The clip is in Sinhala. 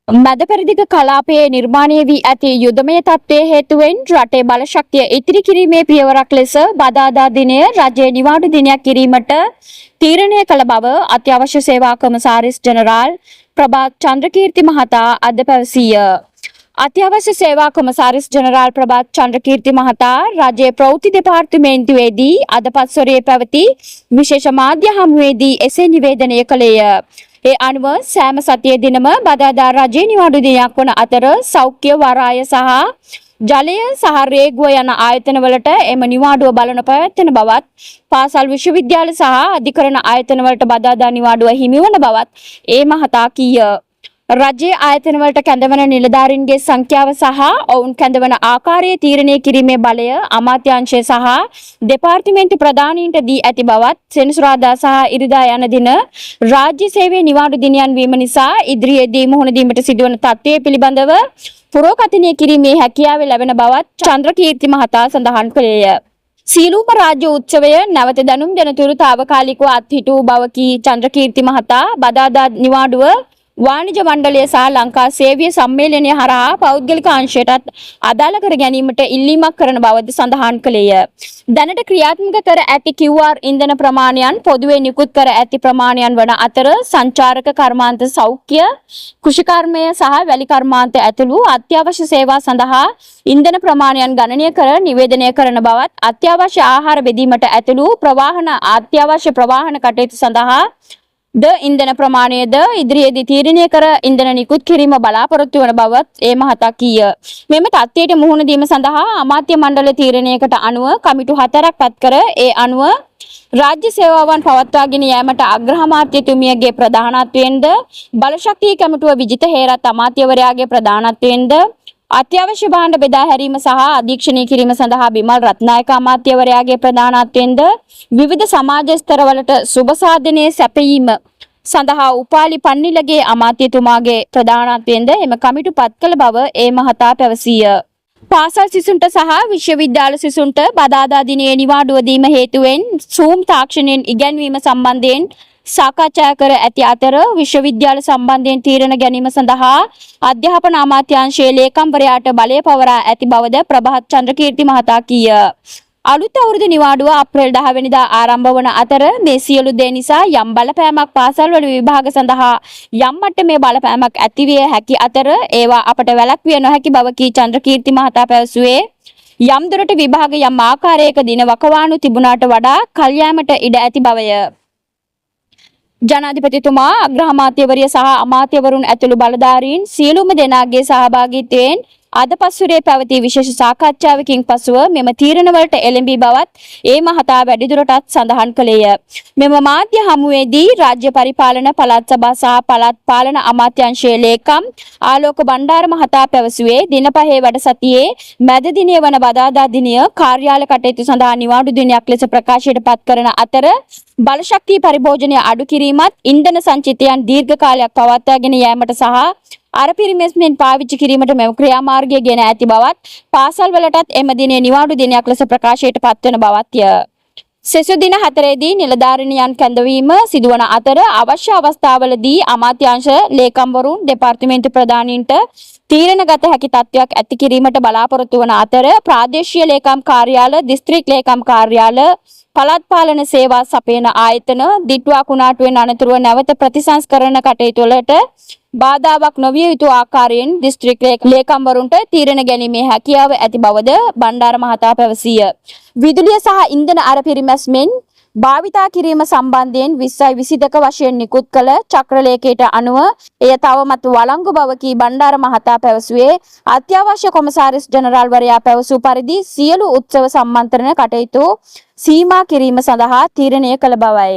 මැද පෙරදිග කලාපයේ නිර්මාණය වී ඇති යුදමය තත්ත්වයේ හේතුවෙන් රටේ බලශක්තිය ඉතිරි කිරීමේ පියවරක් ලෙස බදාදා දිනය රජයේ නිවාඩු දිනයක් කිරීමට තීරණය කළ බව අත්‍යවශ්‍ය සේවා කොමසාරිස් ජෙනරාල් ප්‍රභාත් චන්ද්‍රකීර්ති මහතා අද පැවසීය. අත්‍යවශ්‍ය සේවා කොමසාරිස් ජෙනරාල් ප්‍රභාත් චන්ද්‍රකීර්ති මහතා රජයේ ප්‍රවෘත්ති දෙපාර්තමේන්තුවේදී අද පස්වරයේ පැවති විශේෂ මාධ්‍ය හමුවේදී එසේ නිවේදනය කළේය. ඒ අනුව සෑම සතියේ දිනම බදාදා රජයේ නිවාඩු දිනයක් වන අතර සෞඛ්‍ය වරාය සහ ජලය සහ රේගුව යන ආයතනවලට එම නිවාඩුව බලන පැවැත්වෙන බවත් පාසල් විශ්වවිද්‍යාල සහ අධිකරණ ආයතනවලට බදාදා නිවාඩුව හිමිවන බවත් ඒ මහතා කීය. රජයේ ආයතනවලට කැඳවන නිලධාරීන්ගේ සංඛ්‍යාව සහ ඔවුන් කැඳවන ආකාරය තීරණය කිරීමේ බලය අමාත්‍යාංශය සහ දෙපාර්තමේන්තු ප්‍රධානීන්ට දී ඇති බවත් සෙනසුරාදා සහ ඉරිදා යන දින රාජ්‍ය සේවයේ නිවාඩු දිනයන් වීම නිසා ඉදිරියේදී මුහුණ දීමට සිදුවන තත්ත්වය පිළිබඳව පුරෝකථනය කිරීමේ හැකියාව ලැබෙන බවත් චන්ද්‍රකීර්ති මහතා සඳහන් කළේය. සීලූම රාජ්‍ය උත්සවය නැවත දැනුම් දෙනතුරු తాවකාලිකව අත්හිටු බව කී චන්ද්‍රකීර්ති මහතා බදාදා නිවාඩුව වාණිජ මණ්ඩලය සහ ලංකා සේවීය සම්මේලනය හරහා පෞද්ගලික අංශයටත් අදාළ කර ගැනීමට ඉල්ලීමක් කරන බවද සඳහන් කළේය. දැනට ක්‍රියාත්මක කර ඇති QR ඉන්ධන ප්‍රමාණයන් පොදුවේ නිකුත් කර ඇති ප්‍රමාණයන් වන අතර සංචාරක කර්මාන්ත සෞඛ්‍ය, කෘෂිකර්මය සහ වැලි කර්මාන්ත ඇතුළු අත්‍යවශ්‍ය සේවා සඳහා ඉන්ධන ප්‍රමාණයන් ගණනය කර නිවේදනය කරන බවත් අත්‍යවශ්‍ය ආහාර බෙදීමට ඇතුළු අත්‍යවශ්‍ය ප්‍රවාහන කටයුතු සඳහා ද ඉන්ධන ප්‍රමාණයද ඉදිරියේදී තීරණය කර ඉන්ධන නිකුත් කිරීම බලාපොරොත්තු වන බවත් ඒ මහතා කීය. මෙම තත්ත්වයට මුහුණ දීම සඳහා අමාත්‍ය මණ්ඩල තීරණයකට අනුව කමිටු 4ක් පත් කර ඒ අනුව රාජ්‍ය සේවාවන් පවත්වාගෙන යාමට අග්‍රාමාත්‍යතුමියගේ ප්‍රධානත්වයෙන්ද බලශක්ති කමිටුව විජිත හේරත් අමාත්‍යවරයාගේ ප්‍රධානත්වයෙන්ද අත්‍යවශ්‍ය භාණ්ඩ බෙදා හැරීම සහ අධීක්ෂණය කිරීම සඳහා බිමල් රත්නායක අමාත්‍යවරයාගේ ප්‍රධානත්වයෙන්ද විවිධ සමාජ ස්තරවලට සුබ සාධනයේ සැපයීම සඳහා උපාලි පන්නිලගේ අමාත්‍යතුමාගේ ප්‍රධානත්වයෙන්ද එම කමිටු පත් කළ බව ඒ මහතා පැවසීය. පාසල් සිසුන්ට සහ විශ්වවිද්‍යාල සිසුන්ට බදාදා දිනයේ නිවාඩුව දීම හේතුවෙන් Zoom තාක්ෂණයෙන් ඉගැන්වීම සම්බන්ධයෙන් සාකච්ඡා කර ඇති අතර විශ්වවිද්‍යාල සම්බන්ධයෙන් තීරණ ගැනීම සඳහා අධ්‍යාපන අමාත්‍යාංශයේ ලේකම්වරයාට බලය පවරා ඇති බවද ප්‍රභාත් චන්ද්‍රකීර්ති මහතා කීය. අලුත් අවුරුදු නිවාඩුව අප්‍රේල් 10 වෙනිදා ආරම්භ වන අතර මේ සියලු දේ නිසා යම් බලපෑමක් පාසල්වල විභාග සඳහා යම් මට්ටමේ බලපෑමක් ඇතිවිය හැකි අතර ඒවා අපට වැළැක්විය නොහැකි බව කී චන්ද්‍රකීර්ති මහතා පැවසුවේ යම් දුරට විභාග යම් ආකාරයක දින වකවානු තිබුණාට වඩා කල් යාමට ඉඩ ඇති බවය. ජනාධිපතිතුමා අග්‍රාමාත්‍යවරිය සහ අමාත්‍යවරුන් ඇතුළු බලධාරීන් සියලුම දෙනාගේ සහභාගීත්වයෙන් අද පස්වරේ පැවති විශේෂ සාකච්ඡාවකින් පසුව මෙම තීරණවලට එළඹී බවත් ඒ මහතා වැඩිදුරටත් සඳහන් කළේය. මෙම මාධ්‍ය හමුවේදී රාජ්‍ය පරිපාලන පළාත් සභා සහ පළාත් පාලන අමාත්‍යාංශයේ ලේකම් ආලෝක බණ්ඩාර මහතා පැවසුවේ දින 5 වැඩසතියේ මැද දිනය වන බදාදා දිනය කාර්යාල කටයුතු සඳහා නිවාඩු දිනයක් ලෙස ප්‍රකාශයට පත් කරන අතර බලශක්ති පරිභෝජනය අඩු කිරීමත් ඉන්ධන සංචිතයන් දීර්ඝ කාලයක් පවත්වාගෙන යාමට සහ අර පිරිමැස්මෙන් පාවිච්චි කිරීමට මෙම ක්‍රියාමාර්ගය ගෙන ඇති බවත් පාසල් වලටත් එම දිනේ නිවාඩු දිනයක් ලෙස ප්‍රකාශයට පත්වන බවත්ය. සෙසු දින 4දී නිලධාරීනියන් කැඳවීම සිදුවන අතර අවශ්‍ය අවස්ථාවලදී අමාත්‍යාංශ ලේකම්වරුන් දෙපාර්තමේන්තු ප්‍රධානීන්ට තීරණගත හැකි තත්ත්වයක් ඇති කිරීමට බලාපොරොත්තු වන අතර ප්‍රාදේශීය ලේකම් කාර්යාල, දිස්ත්‍රික් ලේකම් කාර්යාල, පළාත් පාලන සේවා සපයන ආයතන දිට්වා කුණාටුවෙන් අනතුරුව නැවත ප්‍රතිසංස්කරණ කටයුතු වලට බාධාවක් නොවිය යුතු ආකාරයෙන් දිස්ත්‍රික් ලේකම්වරුන්ට තීරණ ගැනීමේ හැකියාව ඇති බවද බණ්ඩාර මහතා පැවසීය. විදුලිය සහ ඉන්ධන අර පිරිමැස්මෙන් භාවිතා කිරීම සම්බන්ධයෙන් 2022 වශයෙන් නිකුත් කළ චක්‍රලේඛයට අනුව එය තවමත් වළංගු බව කී බණ්ඩාර මහතා පැවසුවේ අත්‍යවශ්‍ය කොමසාරිස් ජෙනරාල් වරයා පැවසූ පරිදි සියලු උත්සව සම්මන්ත්‍රණ කටයුතු සීමා කිරීම සඳහා තීරණය කළ බවයි.